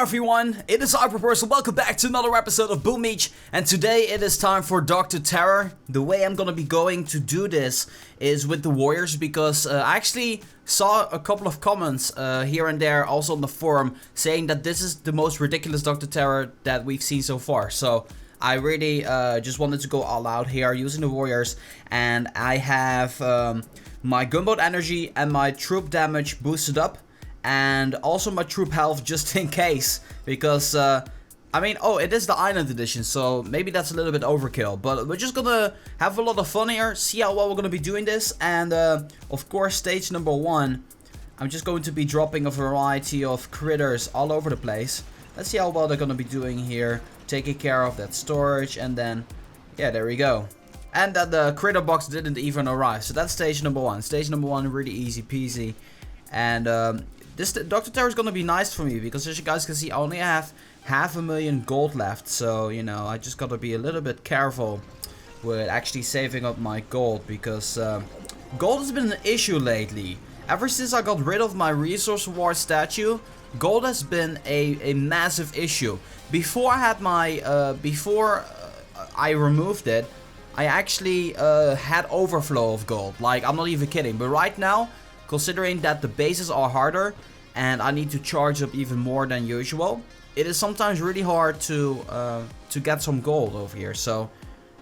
everyone, it is Hyperperson. Welcome back to another episode of Boom Meech, and today it is time for Dr.Terror. The way I'm gonna be going to do this is with the Warriors, because I actually saw a couple of comments here and there, also on the forum, saying that this is the most ridiculous Dr.Terror that we've seen so far. So I really just wanted to go all out here using the Warriors, and I have my gunboat energy and my troop damage boosted up. And also my troop health just in case, because I mean, it is the island edition, so maybe that's a little bit overkill, but we're just gonna have a lot of fun here, see how well we're gonna be doing this. And of course, stage number 1, I'm just going to be dropping a variety of critters all over the place. Let's see how well they're gonna be doing here, taking care of that storage, and then yeah, there we go. And that the critter box didn't even arrive, so that's stage number 1. Stage number 1, really easy peasy. And this Dr.Terror is gonna be nice for me, because as you guys can see, I only have 500,000 gold left. So, you know, I just gotta be a little bit careful with actually saving up my gold, because gold has been an issue lately. Ever since I got rid of my resource reward statue, gold has been a massive issue. Before I had my, I removed it, I actually had overflow of gold. Like, I'm not even kidding. But right now, considering that the bases are harder and I need to charge up even more than usual, it is sometimes really hard to get some gold over here. So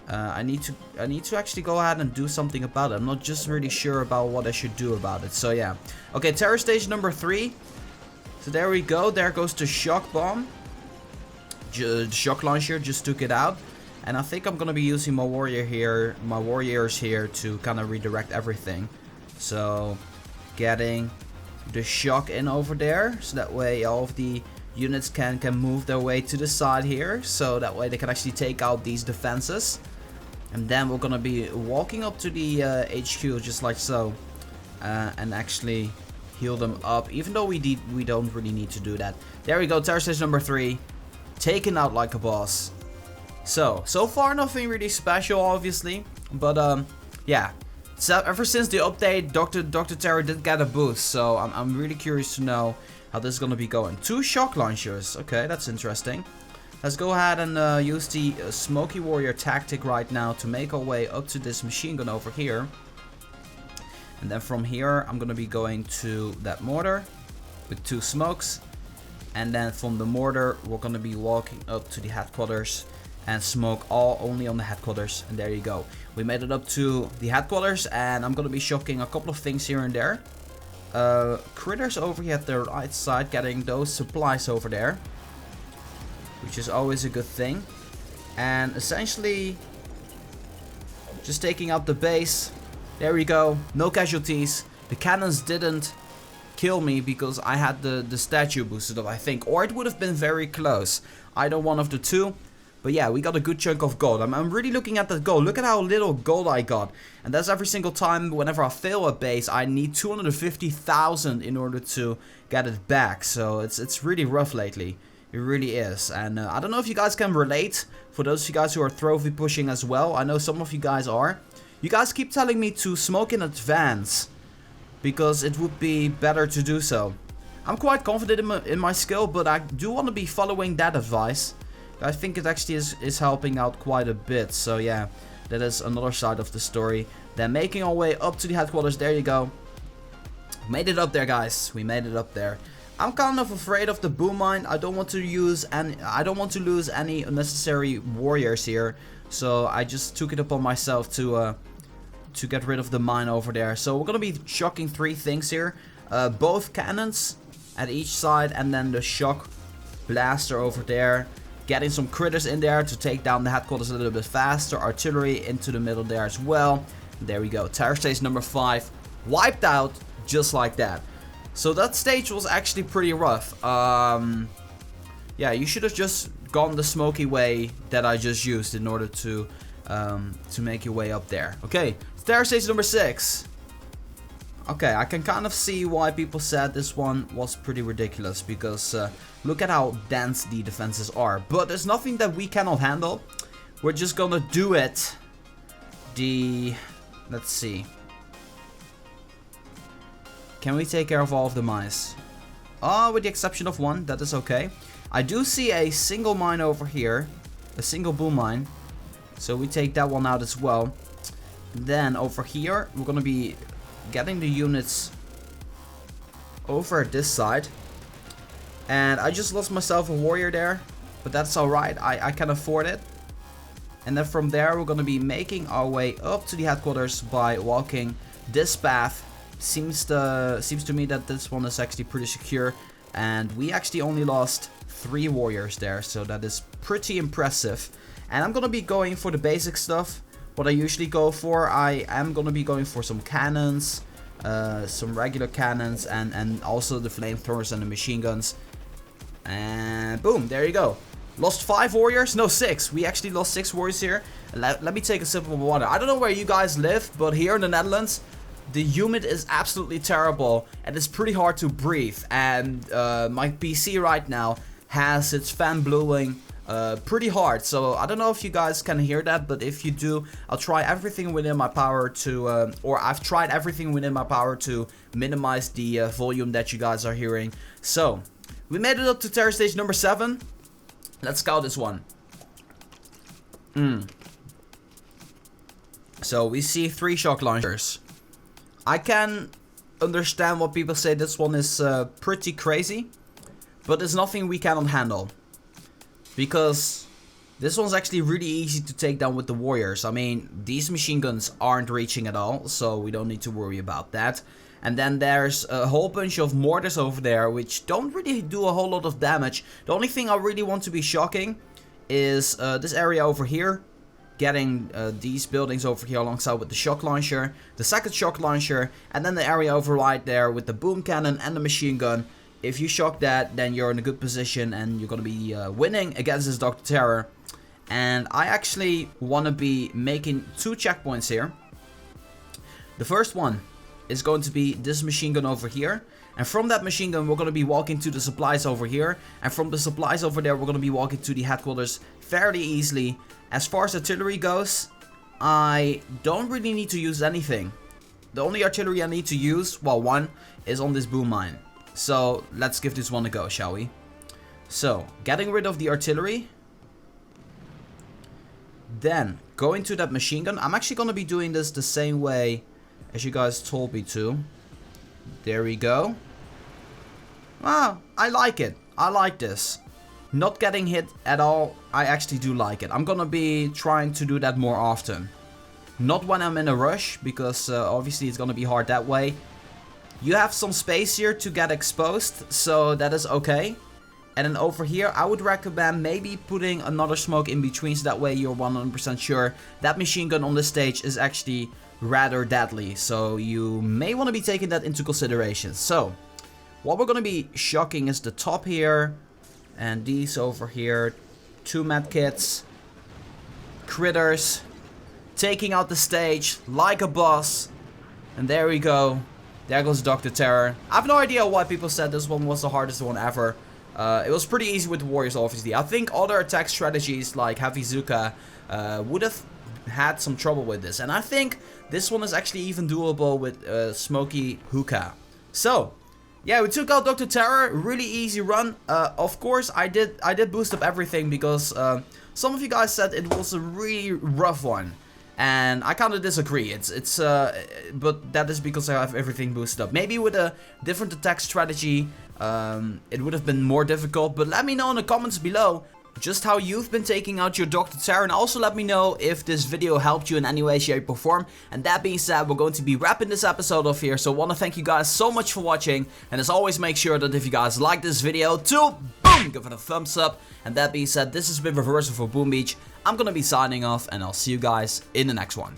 I need to actually go ahead and do something about it. I'm not just really sure about what I should do about it. So yeah. Okay, terror stage number 3. So there we go. There goes the shock bomb. The shock launcher just took it out. And I think I'm gonna be using my warriors here to kind of redirect everything. So getting the shock in over there, so that way all of the units can move their way to the side here, so that way they can actually take out these defenses. And then we're gonna be walking up to the HQ just like so, and actually heal them up, even though we don't really need to do that. There we go, terror stage number 3, taken out like a boss. So far nothing really special, obviously, but yeah. So ever since the update, Dr.Terror did get a boost, so I'm really curious to know how this is gonna be going. 2 shock launchers, okay, that's interesting. Let's go ahead and use the Smoky Warrior tactic right now to make our way up to this machine gun over here. And then from here, I'm gonna be going to that mortar with 2 smokes. And then from the mortar, we're gonna be walking up to the headquarters and smoke only on the headquarters, and there you go. We made it up to the headquarters, and I'm gonna be shocking a couple of things here and there. Critters over here at the right side, getting those supplies over there, which is always a good thing. And essentially just taking out the base. There we go, no casualties. The cannons didn't kill me because I had the statue boosted up, I think, or it would have been very close. Either one of the two. But yeah, we got a good chunk of gold. I'm really looking at that gold. Look at how little gold I got. And that's every single time whenever I fail a base, I need 250,000 in order to get it back. So it's really rough lately. It really is. And I don't know if you guys can relate. For those of you guys who are trophy pushing as well. I know some of you guys are. You guys keep telling me to smoke in advance, because it would be better to do so. I'm quite confident in my skill, but I do want to be following that advice. I think it actually is helping out quite a bit. So yeah, that is another side of the story. Then making our way up to the headquarters. There you go. Made it up there, guys. We made it up there. I'm kind of afraid of the boom mine. I don't want to lose any unnecessary warriors here. So I just took it upon myself to get rid of the mine over there. So we're gonna be shocking 3 things here. Both cannons at each side, and then the shock blaster over there. Getting some critters in there to take down the headquarters a little bit faster. Artillery into the middle there as well. There we go. Terror stage number 5. Wiped out just like that. So that stage was actually pretty rough. Yeah, you should have just gone the smoky way that I just used in order to make your way up there. Okay, terror stage number 6. Okay, I can kind of see why people said this one was pretty ridiculous, because look at how dense the defenses are. But there's nothing that we cannot handle. We're just gonna do it. Let's see. Can we take care of all of the mice? With the exception of one, that is okay. I do see a single mine over here. A single boom mine. So we take that one out as well. Then over here, we're going to be getting the units over at this side. And I just lost myself a warrior there. But that's alright. I can afford it. And then from there, we're going to be making our way up to the headquarters by walking this path. Seems to me that this one is actually pretty secure. And we actually only lost 3 warriors there. So that is pretty impressive. And I'm going to be going for the basic stuff. What I usually go for, I am going to be going for some cannons. Some regular cannons. And also the flamethrowers and the machine guns. And boom, there you go. Lost 5 warriors? No, 6. We actually lost 6 warriors here. Let me take a sip of water. I don't know where you guys live, but here in the Netherlands, the humid is absolutely terrible. And it's pretty hard to breathe. And my PC right now has its fan blowing pretty hard. So I don't know if you guys can hear that, but if you do, I'll try everything within my power to, or I've tried everything within my power to minimize the volume that you guys are hearing. So, we made it up to terror stage number 7. Let's scout this one. So we see 3 shock launchers. I can understand what people say this one is pretty crazy. But it's nothing we cannot handle. Because this one's actually really easy to take down with the warriors. I mean, these machine guns aren't reaching at all. So we don't need to worry about that. And then there's a whole bunch of mortars over there, which don't really do a whole lot of damage. The only thing I really want to be shocking is this area over here. Getting these buildings over here alongside with the shock launcher. The second shock launcher. And then the area over right there with the boom cannon and the machine gun. If you shock that, then you're in a good position and you're going to be winning against this Dr.Terror. And I actually want to be making 2 checkpoints here. The first one is going to be this machine gun over here. And from that machine gun, we're going to be walking to the supplies over here. And from the supplies over there, we're going to be walking to the headquarters fairly easily. As far as artillery goes, I don't really need to use anything. The only artillery I need to use, well, one, is on this boom mine. So, let's give this one a go, shall we? So, getting rid of the artillery. Then, going to that machine gun. I'm actually going to be doing this the same way as you guys told me to. There we go. Wow, I like it. I like this. Not getting hit at all, I actually do like it. I'm gonna be trying to do that more often. Not when I'm in a rush, because obviously it's gonna be hard that way. You have some space here to get exposed, so that is okay. And then over here, I would recommend maybe putting another smoke in between, so that way you're 100% sure that machine gun on this stage is actually rather deadly. So you may want to be taking that into consideration. So, what we're going to be shocking is the top here. And these over here. 2 medkits. Critters. Taking out the stage like a boss. And there we go. There goes Dr.Terror. I have no idea why people said this one was the hardest one ever. It was pretty easy with the warriors, obviously. I think other attack strategies like Heavy Zuka would have had some trouble with this. And I think this one is actually even doable with Smoky Hookah. So, yeah, we took out Dr.Terror. Really easy run. Of course, I did boost up everything because some of you guys said it was a really rough one. And I kind of disagree. But that is because I have everything boosted up. Maybe with a different attack strategy, it would have been more difficult. But let me know in the comments below just how you've been taking out your Dr.Terror, and also let me know if this video helped you in any way, shape or form. And that being said, we're going to be wrapping this episode off here. So I want to thank you guys so much for watching. And as always, make sure that if you guys like this video, to boom, give it a thumbs up. And that being said, this has been Reversal for Boom Beach. I'm going to be signing off, and I'll see you guys in the next one.